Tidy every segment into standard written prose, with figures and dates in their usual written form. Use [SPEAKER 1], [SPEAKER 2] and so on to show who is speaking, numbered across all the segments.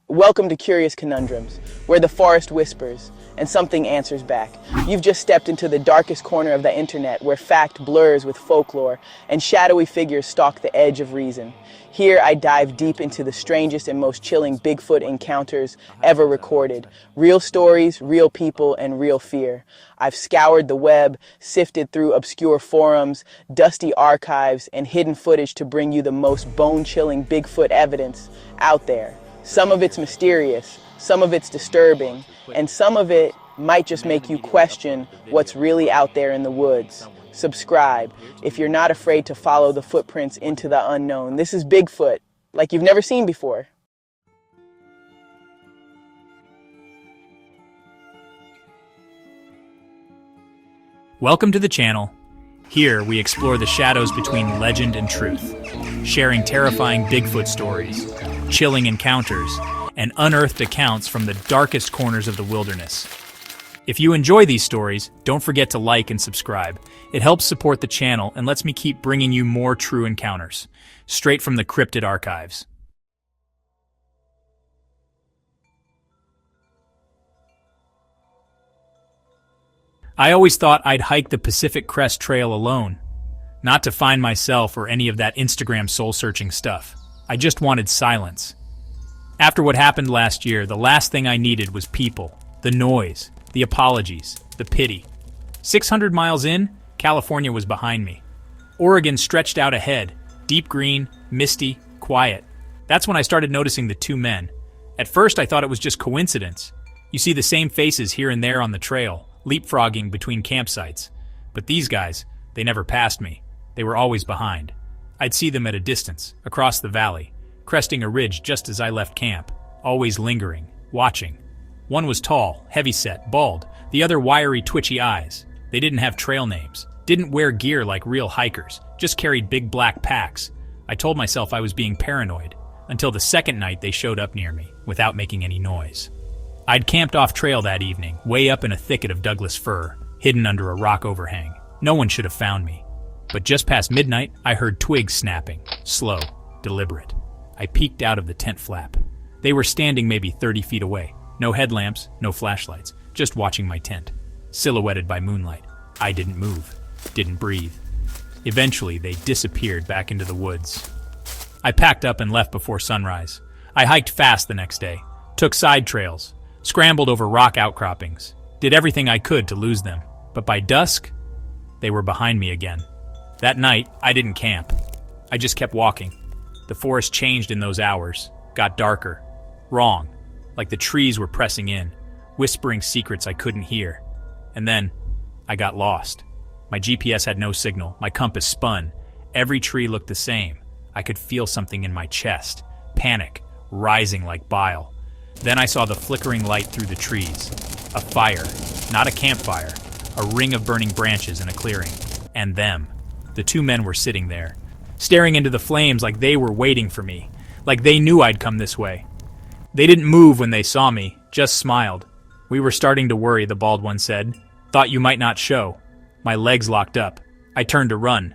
[SPEAKER 1] Welcome to Curious Conundrums, where the forest whispers and something answers back. You've just stepped into the darkest corner of the internet where fact blurs with folklore and shadowy figures stalk the edge of reason. Here I dive deep into the strangest and most chilling Bigfoot encounters ever recorded. Real stories, real people, and real fear. I've scoured the web, sifted through obscure forums, dusty archives, and hidden footage to bring you the most bone-chilling Bigfoot evidence out there. Some of it's mysterious, some of it's disturbing, and some of it might just make you question what's really out there in the woods. Subscribe if you're not afraid to follow the footprints into the unknown. This is Bigfoot, like you've never seen before.
[SPEAKER 2] Welcome to the channel. Here we explore the shadows between legend and truth, sharing terrifying Bigfoot stories, chilling encounters, and unearthed accounts from the darkest corners of the wilderness. If you enjoy these stories, don't forget to like and subscribe. It helps support the channel and lets me keep bringing you more true encounters, straight from the cryptid archives. I always thought I'd hike the Pacific Crest Trail alone, not to find myself or any of that Instagram soul-searching stuff. I just wanted silence. After what happened last year, the last thing I needed was people, the noise, the apologies, the pity. 600 miles in, California was behind me. Oregon stretched out ahead, deep green, misty, quiet. That's when I started noticing the two men. At first I thought it was just coincidence. You see the same faces here and there on the trail, leapfrogging between campsites. But these guys, they never passed me. They were always behind. I'd see them at a distance, across the valley, cresting a ridge just as I left camp, always lingering, watching. One was tall, heavy-set, bald, the other wiry, twitchy eyes. They didn't have trail names, didn't wear gear like real hikers, just carried big black packs. I told myself I was being paranoid, until the second night they showed up near me, without making any noise. I'd camped off trail that evening, way up in a thicket of Douglas fir, hidden under a rock overhang. No one should have found me. But just past midnight, I heard twigs snapping, slow, deliberate. I peeked out of the tent flap. They were standing maybe 30 feet away. No headlamps, no flashlights, just watching my tent, silhouetted by moonlight. I didn't move, didn't breathe. Eventually, they disappeared back into the woods. I packed up and left before sunrise. I hiked fast the next day, took side trails, scrambled over rock outcroppings, did everything I could to lose them. But by dusk, they were behind me again. That night, I didn't camp. I just kept walking. The forest changed in those hours, got darker, wrong, like the trees were pressing in, whispering secrets I couldn't hear. And then, I got lost. My GPS had no signal, my compass spun. Every tree looked the same. I could feel something in my chest, panic, rising like bile. Then I saw the flickering light through the trees. A fire, not a campfire, a ring of burning branches in a clearing. And them. The two men were sitting there, staring into the flames like they were waiting for me, like they knew I'd come this way. They didn't move when they saw me, just smiled. "We were starting to worry," the bald one said. "Thought you might not show." My legs locked up. I turned to run,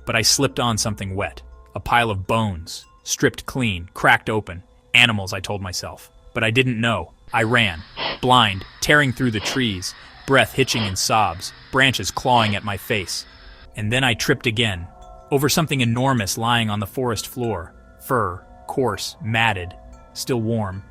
[SPEAKER 2] but I slipped on something wet. A pile of bones, stripped clean, cracked open. Animals, I told myself. But I didn't know. I ran, blind, tearing through the trees, breath hitching in sobs, branches clawing at my face. And then I tripped again, over something enormous lying on the forest floor. Fur, coarse, matted, still warm.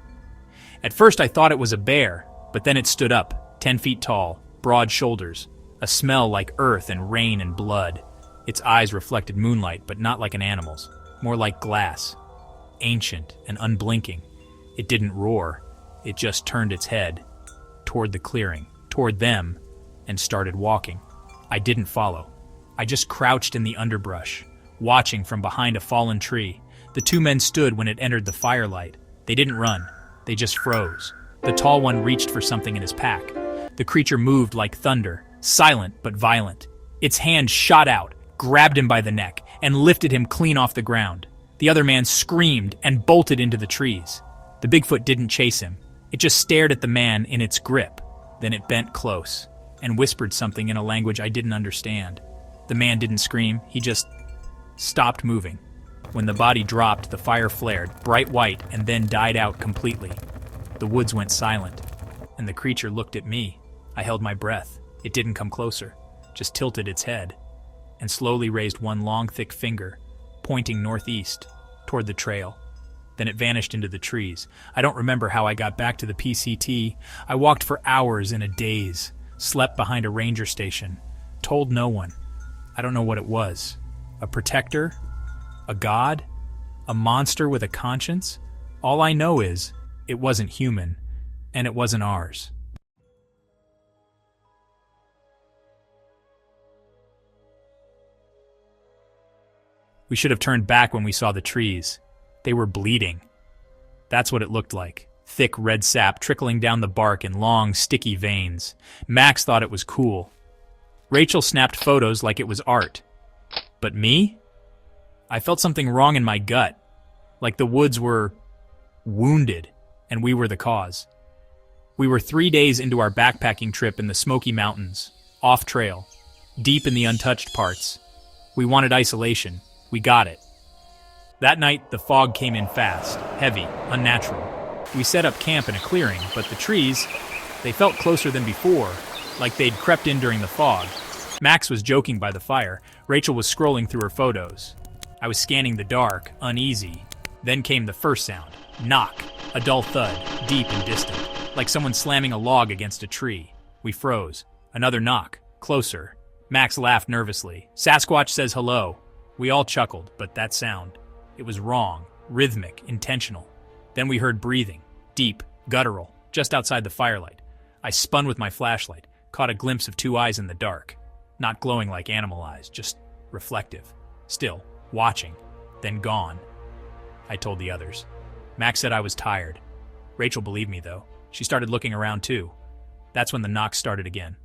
[SPEAKER 2] At first I thought it was a bear, but then it stood up, 10 feet tall, broad shoulders, a smell like earth and rain and blood. Its eyes reflected moonlight, but not like an animal's, more like glass, ancient and unblinking. It didn't roar, it just turned its head, toward the clearing, toward them, and started walking. I didn't follow. I just crouched in the underbrush, watching from behind a fallen tree. The two men stood when it entered the firelight. They didn't run, they just froze. The tall one reached for something in his pack. The creature moved like thunder, silent but violent. Its hand shot out, grabbed him by the neck, and lifted him clean off the ground. The other man screamed and bolted into the trees. The Bigfoot didn't chase him. It just stared at the man in its grip. Then it bent close and whispered something in a language I didn't understand. The man didn't scream, he just stopped moving. When the body dropped, the fire flared, bright white, and then died out completely. The woods went silent, and the creature looked at me. I held my breath. It didn't come closer, just tilted its head, and slowly raised one long, thick finger, pointing northeast, toward the trail. Then it vanished into the trees. I don't remember how I got back to the PCT. I walked for hours in a daze, slept behind a ranger station, told no one. I don't know what it was. A protector? A god? A monster with a conscience? All I know is, it wasn't human, and it wasn't ours. We should have turned back when we saw the trees. They were bleeding. That's what it looked like. Thick red sap trickling down the bark in long, sticky veins. Max thought it was cool. Rachel snapped photos like it was art. But me? I felt something wrong in my gut. Like the woods were wounded, and we were the cause. We were 3 days into our backpacking trip in the Smoky Mountains, off-trail, deep in the untouched parts. We wanted isolation. We got it. That night, the fog came in fast, heavy, unnatural. We set up camp in a clearing, but the trees, they felt closer than before, like they'd crept in during the fog. Max was joking by the fire. Rachel was scrolling through her photos. I was scanning the dark, uneasy. Then came the first sound. Knock. A dull thud, deep and distant, like someone slamming a log against a tree. We froze. Another knock. Closer. Max laughed nervously. Sasquatch says hello. We all chuckled, but that sound, it was wrong, rhythmic, intentional. Then we heard breathing, deep, guttural, just outside the firelight. I spun with my flashlight, caught a glimpse of 2 eyes in the dark. Not glowing like animal eyes, just reflective. Still, watching, then gone. I told the others. Max said I was tired. Rachel believed me, though. She started looking around, too. That's when the knocks started again.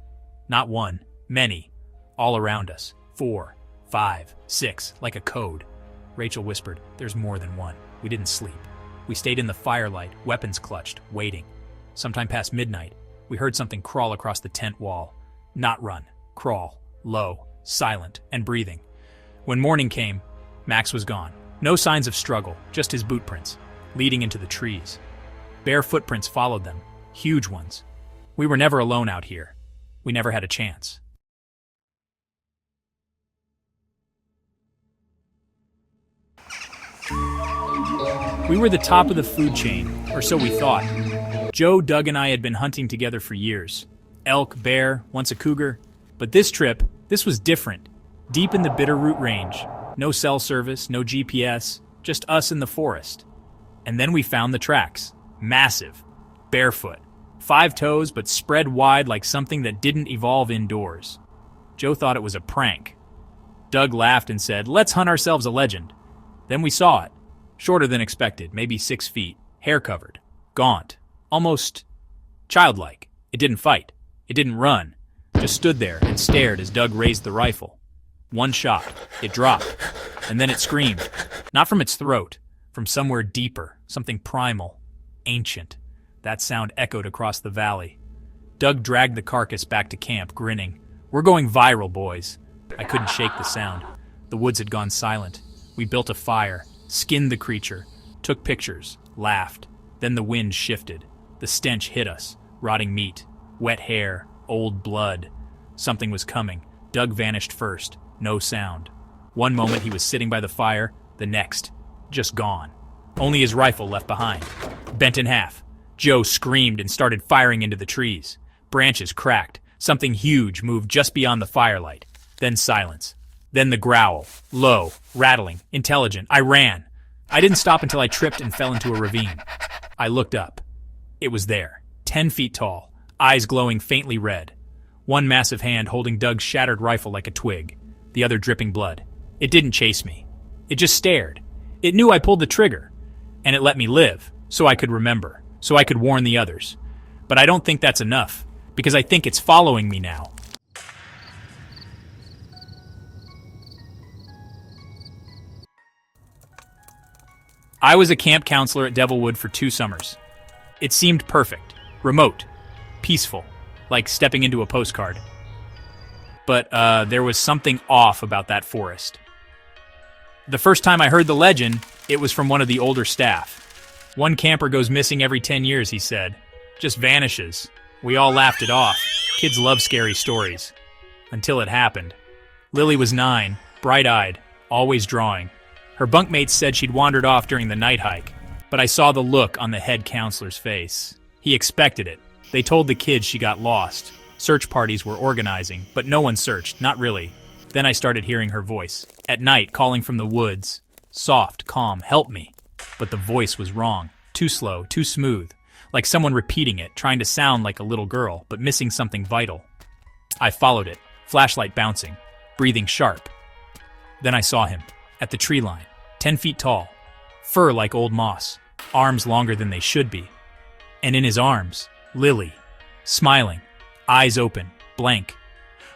[SPEAKER 2] Not one, many, all around us. 4, 5, 6, like a code. Rachel whispered, "There's more than one." We didn't sleep. We stayed in the firelight, weapons clutched, waiting. Sometime past midnight, we heard something crawl across the tent wall. Not run, crawl, low, silent, and breathing. When morning came, Max was gone. No signs of struggle, just his boot prints, leading into the trees. Bare footprints followed them, huge ones. We were never alone out here. We never had a chance. We were the top of the food chain, or so we thought. Joe, Doug, and I had been hunting together for years. Elk, bear, once a cougar. But this trip, this was different. Deep in the Bitterroot range. No cell service, no GPS, just us in the forest. And then we found the tracks. Massive. Barefoot. 5 toes, but spread wide like something that didn't evolve indoors. Joe thought it was a prank. Doug laughed and said, "Let's hunt ourselves a legend." Then we saw it. Shorter than expected, maybe 6 feet, hair-covered, gaunt, almost childlike. It didn't fight. It didn't run. Just stood there and stared as Doug raised the rifle. One shot. It dropped. And then it screamed. Not from its throat. From somewhere deeper. Something primal. Ancient. That sound echoed across the valley. Doug dragged the carcass back to camp, grinning. "We're going viral, boys." I couldn't shake the sound. The woods had gone silent. We built a fire. Skinned the creature, took pictures, laughed. Then the wind shifted. The stench hit us. Rotting meat, wet hair, old blood. Something was coming. Doug vanished first. No sound. One moment he was sitting by the fire, the next, just gone. Only his rifle left behind. Bent in half. Joe screamed and started firing into the trees. Branches cracked. Something huge moved just beyond the firelight. Then silence. Then the growl, low, rattling, intelligent. I ran. I didn't stop until I tripped and fell into a ravine. I looked up. It was there, 10 feet tall, eyes glowing faintly red. One massive hand holding Doug's shattered rifle like a twig, the other dripping blood. It didn't chase me. It just stared. It knew I pulled the trigger, and it let me live, so I could remember, so I could warn the others. But I don't think that's enough, because I think it's following me now. I was a camp counselor at Devilwood for 2 summers. It seemed perfect, remote, peaceful, like stepping into a postcard. But there was something off about that forest. The first time I heard the legend, it was from one of the older staff. One camper goes missing every 10 years, he said. Just vanishes. We all laughed it off. Kids love scary stories. Until it happened. Lily was 9, bright-eyed, always drawing. Her bunkmates said she'd wandered off during the night hike, but I saw the look on the head counselor's face. He expected it. They told the kids she got lost. Search parties were organizing, but no one searched, not really. Then I started hearing her voice, at night calling from the woods. Soft, calm, help me. But the voice was wrong. Too slow, too smooth. Like someone repeating it, trying to sound like a little girl, but missing something vital. I followed it, flashlight bouncing, breathing sharp. Then I saw him, at the tree line, 10 feet tall, fur like old moss, arms longer than they should be. And in his arms, Lily, smiling, eyes open, blank.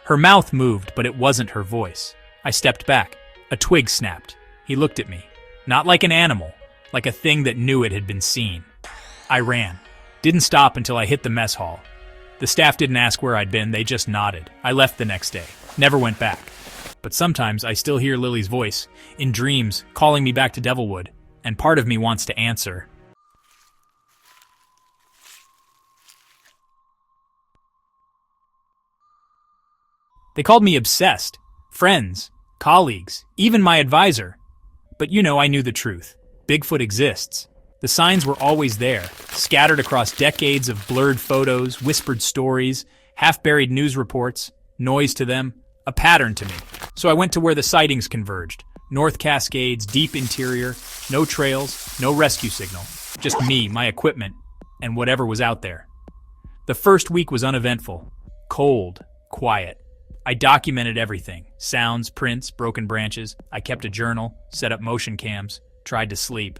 [SPEAKER 2] Her mouth moved, but it wasn't her voice. I stepped back. A twig snapped. He looked at me, not like an animal, like a thing that knew it had been seen. I ran. Didn't stop until I hit the mess hall. The staff didn't ask where I'd been, they just nodded. I left the next day. Never went back. But sometimes I still hear Lily's voice, in dreams, calling me back to Devilwood, and part of me wants to answer. They called me obsessed. Friends, colleagues, even my advisor. But I knew the truth. Bigfoot exists. The signs were always there, scattered across decades of blurred photos, whispered stories, half-buried news reports, noise to them, a pattern to me. So I went to where the sightings converged. North Cascades, deep interior, no trails, no rescue signal. Just me, my equipment, and whatever was out there. The first week was uneventful. Cold, quiet. I documented everything. Sounds, prints, broken branches. I kept a journal, set up motion cams, tried to sleep.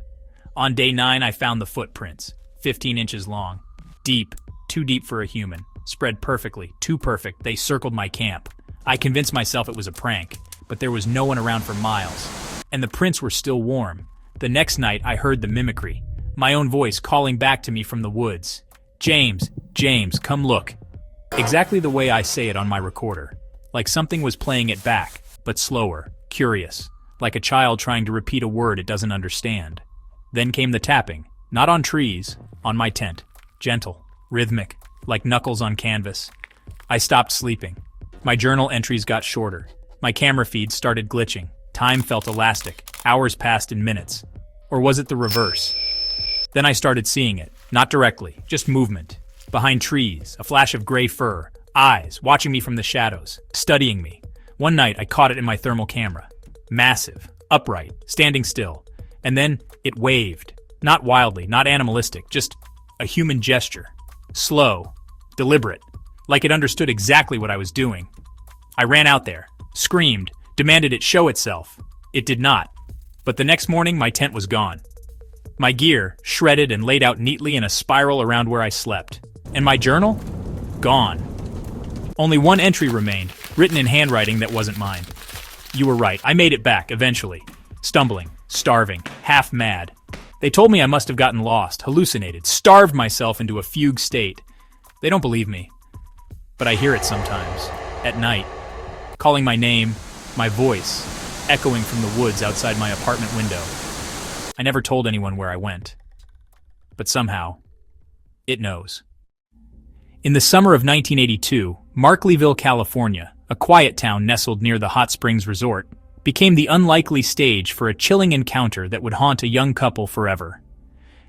[SPEAKER 2] On day 9, I found the footprints, 15 inches long. Deep, too deep for a human. Spread perfectly, too perfect, they circled my camp. I convinced myself it was a prank, but there was no one around for miles. And the prints were still warm. The next night, I heard the mimicry. My own voice calling back to me from the woods. James, come look. Exactly the way I say it on my recorder. Like something was playing it back, but slower, curious. Like a child trying to repeat a word it doesn't understand. Then came the tapping, not on trees, on my tent. Gentle, rhythmic, like knuckles on canvas. I stopped sleeping. My journal entries got shorter. My camera feed started glitching. Time felt elastic. Hours passed in minutes. Or was it the reverse? Then I started seeing it. Not directly, just movement. Behind trees, a flash of gray fur. Eyes, watching me from the shadows, studying me. One night, I caught it in my thermal camera. Massive, upright, standing still. And then it waved. Not wildly, not animalistic, just a human gesture. Slow, deliberate, like it understood exactly what I was doing. I ran out there, screamed, demanded it show itself. It did not. But the next morning, my tent was gone. My gear, shredded and laid out neatly in a spiral around where I slept. And my journal? Gone. Only one entry remained, written in handwriting that wasn't mine. You were right, I made it back, eventually. Stumbling, starving, half mad. They told me I must have gotten lost, hallucinated, starved myself into a fugue state. They don't believe me. But I hear it sometimes, at night, calling my name, my voice, echoing from the woods outside my apartment window. I never told anyone where I went. But somehow, it knows. In the summer of 1982, Markleyville, California, a quiet town nestled near the Hot Springs Resort, became the unlikely stage for a chilling encounter that would haunt a young couple forever.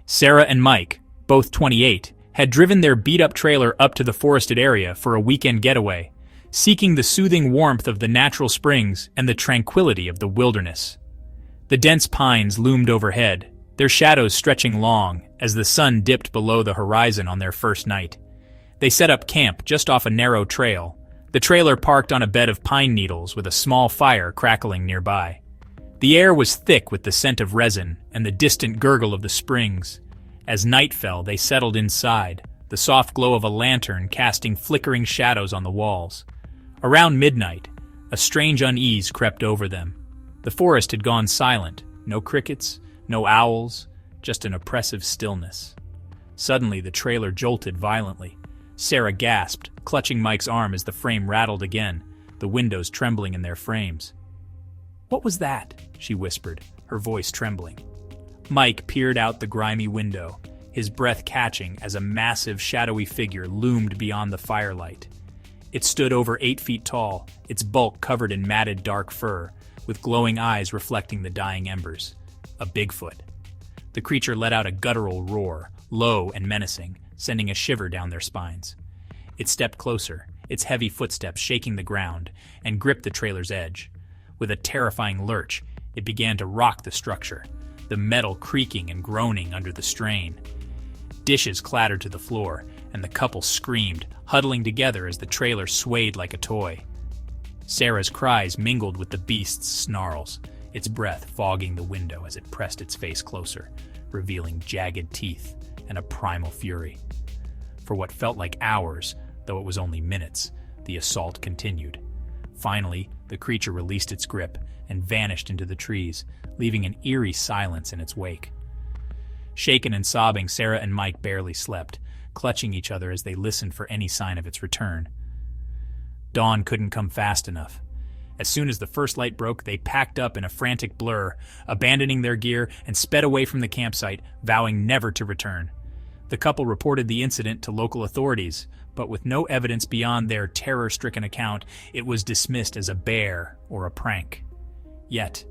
[SPEAKER 2] Sarah and Mike, both 28, had driven their beat-up trailer up to the forested area for a weekend getaway, seeking the soothing warmth of the natural springs and the tranquility of the wilderness. The dense pines loomed overhead, their shadows stretching long as the sun dipped below the horizon on their first night. They set up camp just off a narrow trail, the trailer parked on a bed of pine needles with a small fire crackling nearby. The air was thick with the scent of resin and the distant gurgle of the springs. As night fell, they settled inside, the soft glow of a lantern casting flickering shadows on the walls. Around midnight, a strange unease crept over them. The forest had gone silent, no crickets, no owls, just an oppressive stillness. Suddenly, the trailer jolted violently. Sarah gasped, clutching Mike's arm as the frame rattled again, the windows trembling in their frames. "What was that?" she whispered, her voice trembling. Mike peered out the grimy window, his breath catching as a massive, shadowy figure loomed beyond the firelight. It stood over 8 feet tall, its bulk covered in matted dark fur, with glowing eyes reflecting the dying embers. A Bigfoot. The creature let out a guttural roar, low and menacing, sending a shiver down their spines. It stepped closer, its heavy footsteps shaking the ground, and gripped the trailer's edge. With a terrifying lurch, it began to rock the structure, the metal creaking and groaning under the strain. Dishes clattered to the floor, and the couple screamed, huddling together as the trailer swayed like a toy. Sarah's cries mingled with the beast's snarls, its breath fogging the window as it pressed its face closer, revealing jagged teeth and a primal fury. For what felt like hours, though it was only minutes, the assault continued. Finally, the creature released its grip and vanished into the trees, leaving an eerie silence in its wake. Shaken and sobbing, Sarah and Mike barely slept, clutching each other as they listened for any sign of its return. Dawn couldn't come fast enough. As soon as the first light broke, they packed up in a frantic blur, abandoning their gear and sped away from the campsite, vowing never to return. The couple reported the incident to local authorities, but with no evidence beyond their terror-stricken account, it was dismissed as a bear or a prank. Yet,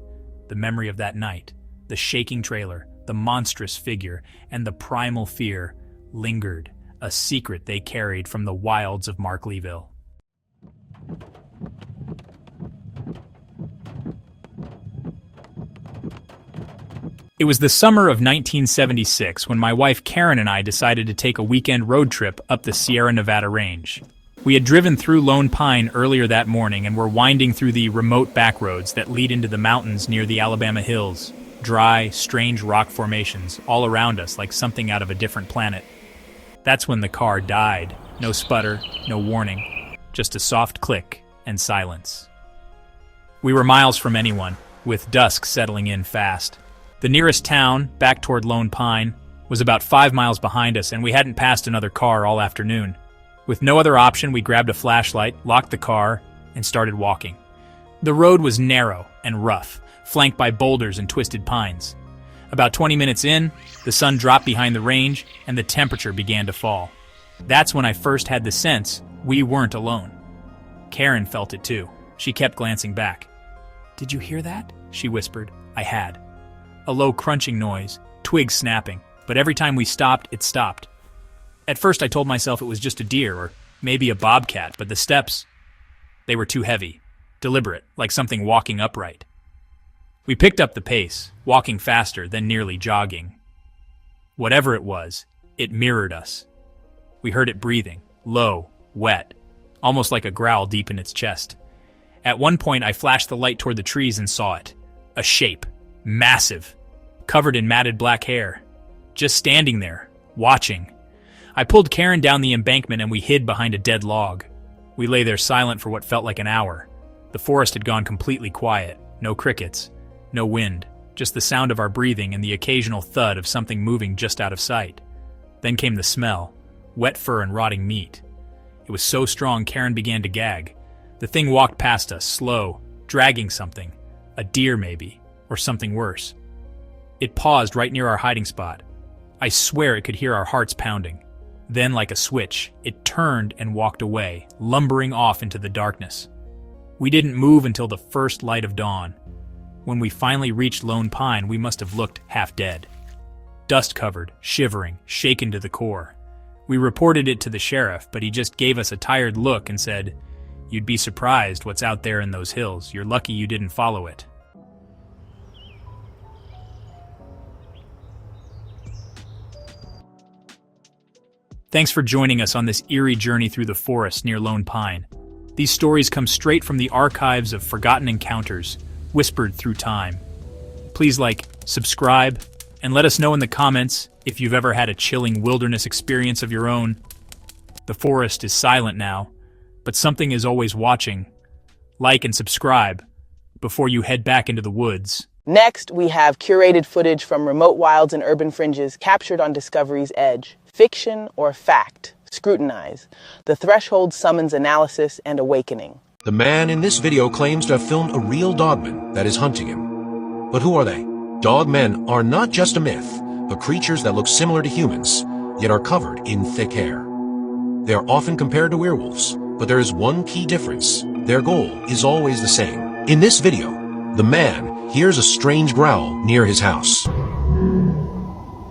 [SPEAKER 2] the memory of that night, the shaking trailer, the monstrous figure, and the primal fear lingered, a secret they carried from the wilds of Markleyville. It was the summer of 1976 when my wife Karen and I decided to take a weekend road trip up the Sierra Nevada range. We had driven through Lone Pine earlier that morning and were winding through the remote backroads that lead into the mountains near the Alabama hills. Dry, strange rock formations all around us like something out of a different planet. That's when the car died. No sputter, no warning, just a soft click and silence. We were miles from anyone, with dusk settling in fast. The nearest town, back toward Lone Pine, was about 5 miles behind us, and we hadn't passed another car all afternoon. With no other option, we grabbed a flashlight, locked the car, and started walking. The road was narrow and rough, flanked by boulders and twisted pines. About 20 minutes in, the sun dropped behind the range, and the temperature began to fall. That's when I first had the sense we weren't alone. Karen felt it too. She kept glancing back. "Did you hear that?" she whispered. I had. A low crunching noise, twigs snapping, but every time we stopped, it stopped. At first I told myself it was just a deer or maybe a bobcat, but the steps, they were too heavy, deliberate, like something walking upright. We picked up the pace, walking faster, then nearly jogging. Whatever it was, it mirrored us. We heard it breathing, low, wet, almost like a growl deep in its chest. At one point I flashed the light toward the trees and saw it. A shape, massive, covered in matted black hair, just standing there, watching. I pulled Karen down the embankment and we hid behind a dead log. We lay there silent for what felt like an hour. The forest had gone completely quiet. No crickets, no wind, just the sound of our breathing and the occasional thud of something moving just out of sight. Then came the smell, wet fur and rotting meat. It was so strong Karen began to gag. The thing walked past us, slow, dragging something. A deer maybe, or something worse. It paused right near our hiding spot. I swear it could hear our hearts pounding. Then, like a switch, it turned and walked away, lumbering off into the darkness. We didn't move until the first light of dawn. When we finally reached Lone Pine, we must have looked half dead. Dust-covered, shivering, shaken to the core. We reported it to the sheriff, but he just gave us a tired look and said, "You'd be surprised what's out there in those hills. You're lucky you didn't follow it." Thanks for joining us on this eerie journey through the forest near Lone Pine. These stories come straight from the archives of forgotten encounters, whispered through time. Please subscribe, and let us know in the comments if you've ever had a chilling wilderness experience of your own. The forest is silent now, but something is always watching. Like and subscribe before you head back into the woods.
[SPEAKER 1] Next, we have curated footage from remote wilds and urban fringes captured on Discovery's Edge. Fiction or fact? Scrutinize. The threshold summons analysis and awakening.
[SPEAKER 3] The man in this video claims to have filmed a real dogman that is hunting him. But who are they? Dogmen are not just a myth, but creatures that look similar to humans, yet are covered in thick hair. They are often compared to werewolves, but there is one key difference. Their goal is always the same. In this video, the man hears a strange growl near his house.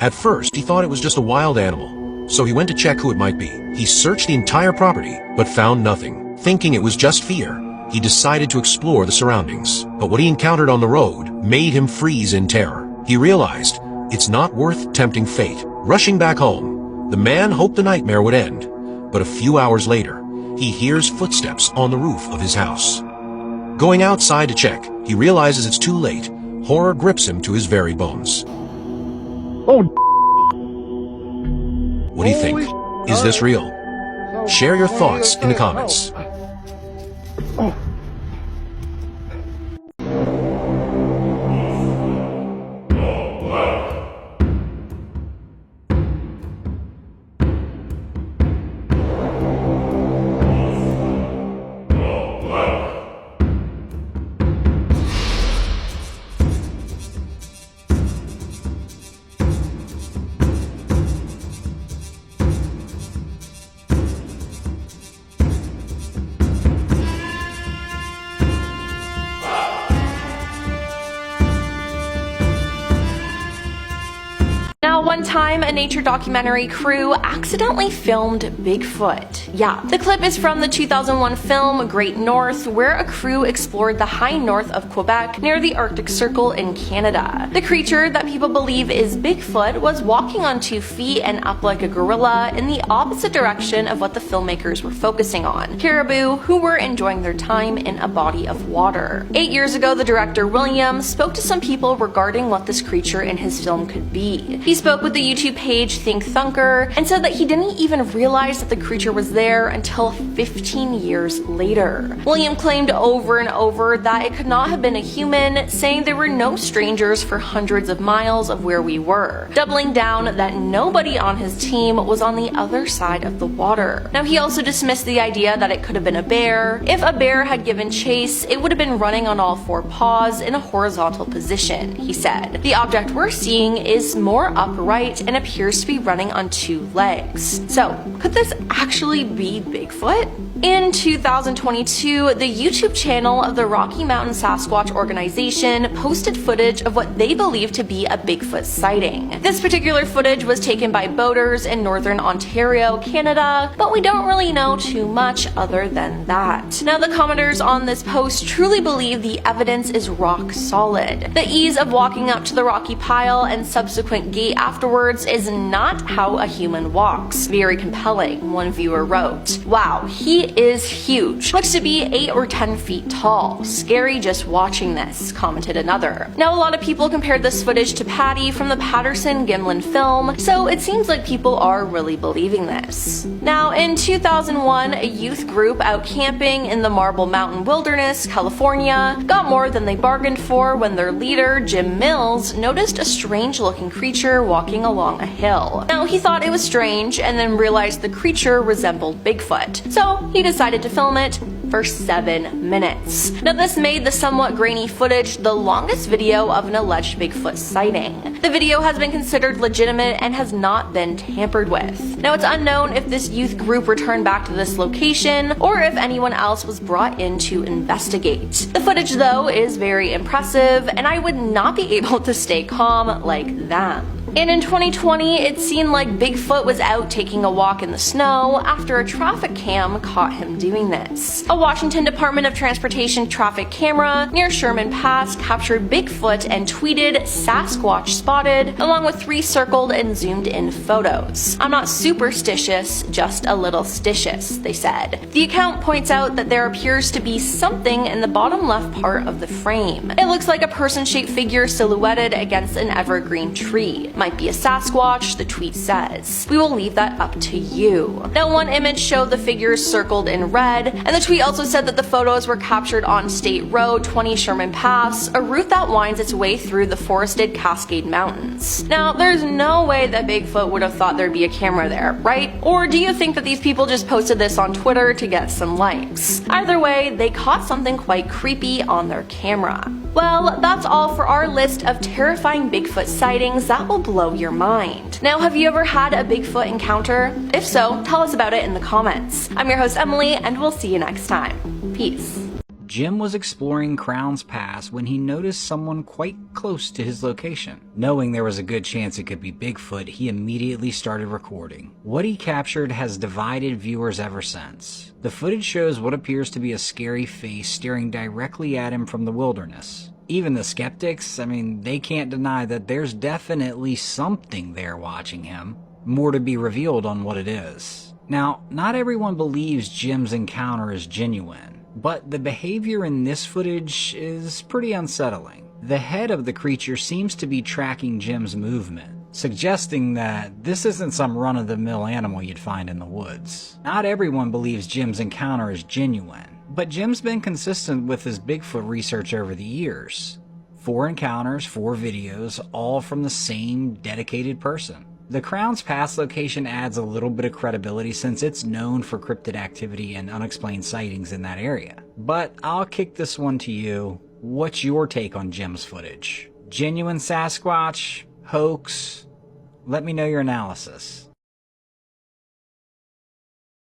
[SPEAKER 3] At first, he thought it was just a wild animal, so he went to check who it might be. He searched the entire property, but found nothing. Thinking it was just fear, he decided to explore the surroundings. But what he encountered on the road made him freeze in terror. He realized it's not worth tempting fate. Rushing back home, the man hoped the nightmare would end, but a few hours later, he hears footsteps on the roof of his house. Going outside to check, he realizes it's too late. Horror grips him to his very bones.
[SPEAKER 4] Oh,
[SPEAKER 3] What do you think? Is this real? Share your thoughts in the comments.
[SPEAKER 5] One time, a nature documentary crew accidentally filmed Bigfoot. Yeah, the clip is from the 2001 film Great North, where a crew explored the high north of Quebec near the Arctic Circle in Canada. The creature that people believe is Bigfoot was walking on 2 feet and up like a gorilla in the opposite direction of what the filmmakers were focusing on: caribou who were enjoying their time in a body of water. 8 years ago, the director William spoke to some people regarding what this creature in his film could be. He spoke with the YouTube page Think Thunker and said that he didn't even realize that the creature was there until 15 years later. William claimed over and over that it could not have been a human, saying there were no strangers for hundreds of miles of where we were, doubling down that nobody on his team was on the other side of the water. Now, he also dismissed the idea that it could have been a bear. If a bear had given chase, it would have been running on all 4 paws in a horizontal position, he said. The object we're seeing is more upright and appears to be running on 2 legs. So, could this actually be Bigfoot? In 2022, the YouTube channel of the Rocky Mountain Sasquatch organization posted footage of what they believe to be a Bigfoot sighting. This particular footage was taken by boaters in northern Ontario, Canada, but we don't really know too much other than that. Now, the commenters on this post truly believe the evidence is rock solid. The ease of walking up to the rocky pile and subsequent gait afterwards is not how a human walks. Very compelling, one viewer wrote. Wow, he is huge. Looks to be 8 or 10 feet tall. Scary just watching this, commented another. Now, a lot of people compared this footage to Patty from the Patterson-Gimlin film, so it seems like people are really believing this. Now, in 2001, a youth group out camping in the Marble Mountain Wilderness, California, got more than they bargained for when their leader, Jim Mills, noticed a strange-looking creature walking along a hill. Now, he thought it was strange and then realized the creature resembled Bigfoot, so he decided to film it for 7 minutes. Now, this made the somewhat grainy footage the longest video of an alleged Bigfoot sighting. The video has been considered legitimate and has not been tampered with. Now, it's unknown if this youth group returned back to this location or if anyone else was brought in to investigate. The footage, though, is very impressive, and I would not be able to stay calm like them. And in 2020, it seemed like Bigfoot was out taking a walk in the snow after a traffic cam caught him doing this. A Washington Department of Transportation traffic camera near Sherman Pass captured Bigfoot and tweeted "Sasquatch spotted," along with 3 circled and zoomed in photos. "I'm not superstitious, just a little stitious," they said. The account points out that there appears to be something in the bottom left part of the frame. It looks like a person-shaped figure silhouetted against an evergreen tree. might be a Sasquatch, the tweet says. We will leave that up to you. Now, one image showed the figures circled in red, and the tweet also said that the photos were captured on State Road 20 Sherman Pass, a route that winds its way through the forested Cascade Mountains. Now, there's no way that Bigfoot would have thought there'd be a camera there, right? Or do you think that these people just posted this on Twitter to get some likes? Either way, they caught something quite creepy on their camera. Well, that's all for our list of terrifying Bigfoot sightings that will blow your mind. Now, have you ever had a Bigfoot encounter? If so, tell us about it in the comments. I'm your host, Emily, and we'll see you next time. Peace.
[SPEAKER 4] Jim was exploring Crown's Pass when he noticed someone quite close to his location. Knowing there was a good chance it could be Bigfoot, he immediately started recording. What he captured has divided viewers ever since. The footage shows what appears to be a scary face staring directly at him from the wilderness. Even the skeptics, they can't deny that there's definitely something there watching him. More to be revealed on what it is. Now, not everyone believes Jim's encounter is genuine. But the behavior in this footage is pretty unsettling. The head of the creature seems to be tracking Jim's movement, suggesting that this isn't some run-of-the-mill animal you'd find in the woods. Not everyone believes Jim's encounter is genuine, but Jim's been consistent with his Bigfoot research over the years. 4 encounters, 4 videos, all from the same dedicated person. The Crown's Pass location adds a little bit of credibility since it's known for cryptid activity and unexplained sightings in that area. But I'll kick this one to you. What's your take on Jim's footage? Genuine Sasquatch? Hoax? Let me know your analysis.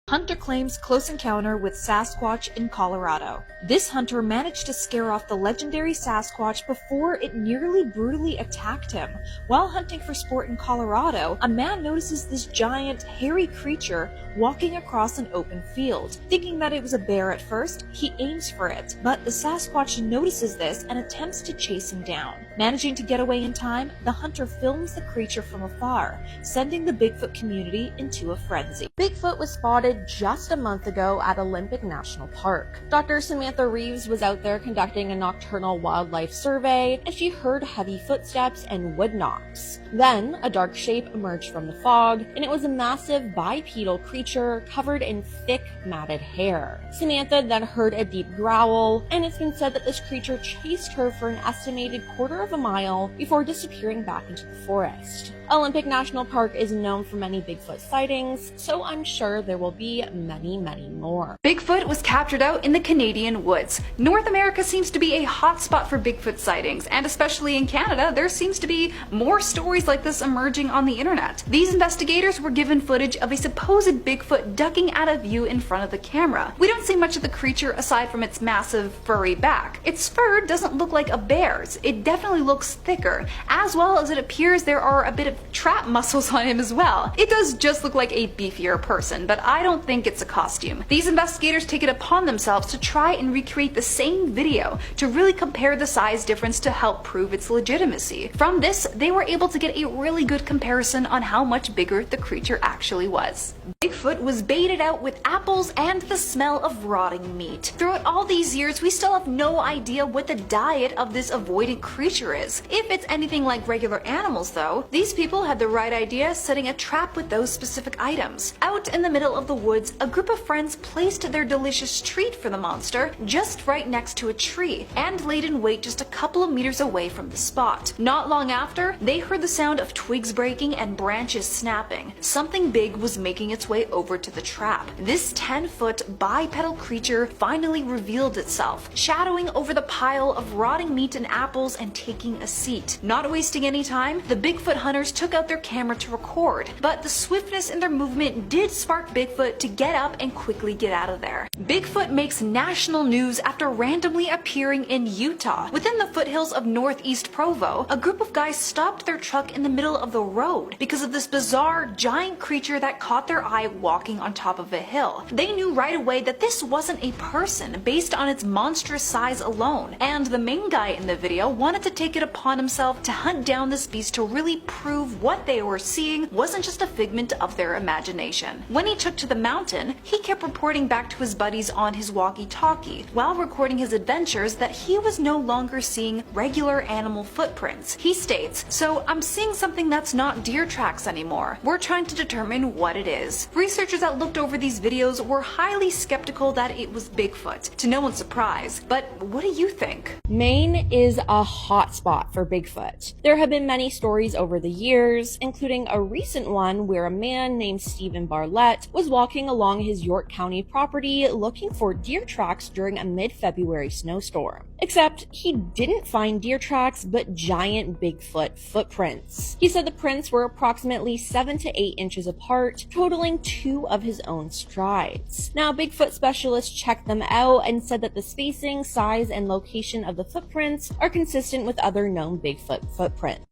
[SPEAKER 6] Hunter claims close encounter with Sasquatch in Colorado. This hunter managed to scare off the legendary Sasquatch before it nearly brutally attacked him. While hunting for sport in Colorado, a man notices this giant, hairy creature walking across an open field. Thinking that it was a bear at first, he aims for it, but the Sasquatch notices this and attempts to chase him down. Managing to get away in time, the hunter films the creature from afar, sending the Bigfoot community into a frenzy.
[SPEAKER 5] Bigfoot was spotted just a month ago at Olympic National Park. Dr. Samantha Reeves was out there conducting a nocturnal wildlife survey, and she heard heavy footsteps and wood knocks. Then, a dark shape emerged from the fog, and it was a massive bipedal creature covered in thick, matted hair. Samantha then heard a deep growl, and it's been said that this creature chased her for an estimated quarter of a mile before disappearing back into the forest. Olympic National Park is known for many Bigfoot sightings, so I'm sure there will be many, many more.
[SPEAKER 7] Bigfoot was captured out in the Canadian woods. North America seems to be a hotspot for Bigfoot sightings, and especially in Canada, there seems to be more stories like this emerging on the internet. These investigators were given footage of a supposed Bigfoot ducking out of view in front of the camera. We don't see much of the creature aside from its massive furry back. Its fur doesn't look like a bear's. It definitely looks thicker, as well as it appears there are a bit of trap muscles on him as well. It does just look like a beefier person, but I don't think it's a costume. These investigators take it upon themselves to try and recreate the same video to really compare the size difference to help prove its legitimacy. From this, they were able to get a really good comparison on how much bigger the creature actually was. Bigfoot was baited out with apples and the smell of rotting meat. Throughout all these years, we still have no idea what the diet of this avoidant creature is. If it's anything like regular animals though, these people had the right idea, setting a trap with those specific items. Out in the middle of the woods, a group of friends placed their delicious treat for the monster just right next to a tree and laid in wait just a couple of meters away from the spot. Not long after, they heard the sound of twigs breaking and branches snapping. Something big was making its way over to the trap. This 10-foot bipedal creature finally revealed itself, shadowing over the pile of rotting meat and apples and taking a seat. Not wasting any time, the Bigfoot hunters took out their camera to record, but the swiftness in their movement did spark Bigfoot to get up and quickly get out of there. Bigfoot makes national news after randomly appearing in Utah. Within the foothills of northeast Provo, a group of guys stopped their truck in the middle of the road because of this bizarre giant creature that caught their eye walking on top of a hill. They knew right away that this wasn't a person based on its monstrous size alone, and the main guy in the video wanted to take it upon himself to hunt down this beast to really prove prove what they were seeing wasn't just a figment of their imagination. When he took to the mountain, he kept reporting back to his buddies on his walkie-talkie while recording his adventures that he was no longer seeing regular animal footprints. He states, "So I'm seeing something that's not deer tracks anymore. We're trying to determine what it is." Researchers that looked over these videos were highly skeptical that it was Bigfoot, to no one's surprise. But what do you think?
[SPEAKER 5] Maine is a hotspot for Bigfoot. There have been many stories over the years, including a recent one where a man named Stephen Barlett was walking along his York County property looking for deer tracks during a mid-February snowstorm. Except he didn't find deer tracks, but giant Bigfoot footprints. He said the prints were approximately 7 to 8 inches apart, totaling 2 of his own strides. Now, Bigfoot specialists checked them out and said that the spacing, size, and location of the footprints are consistent with other known Bigfoot footprints.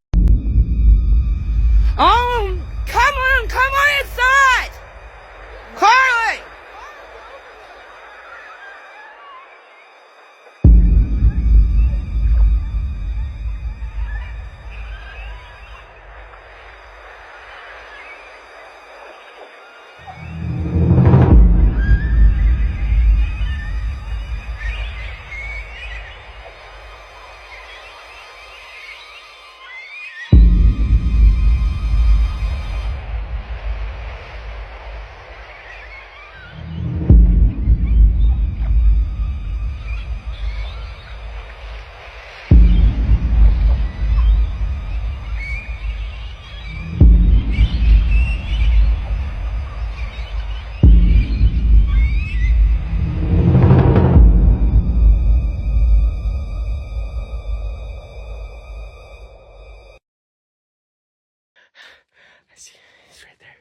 [SPEAKER 1] Come on inside! Carly! He's right there.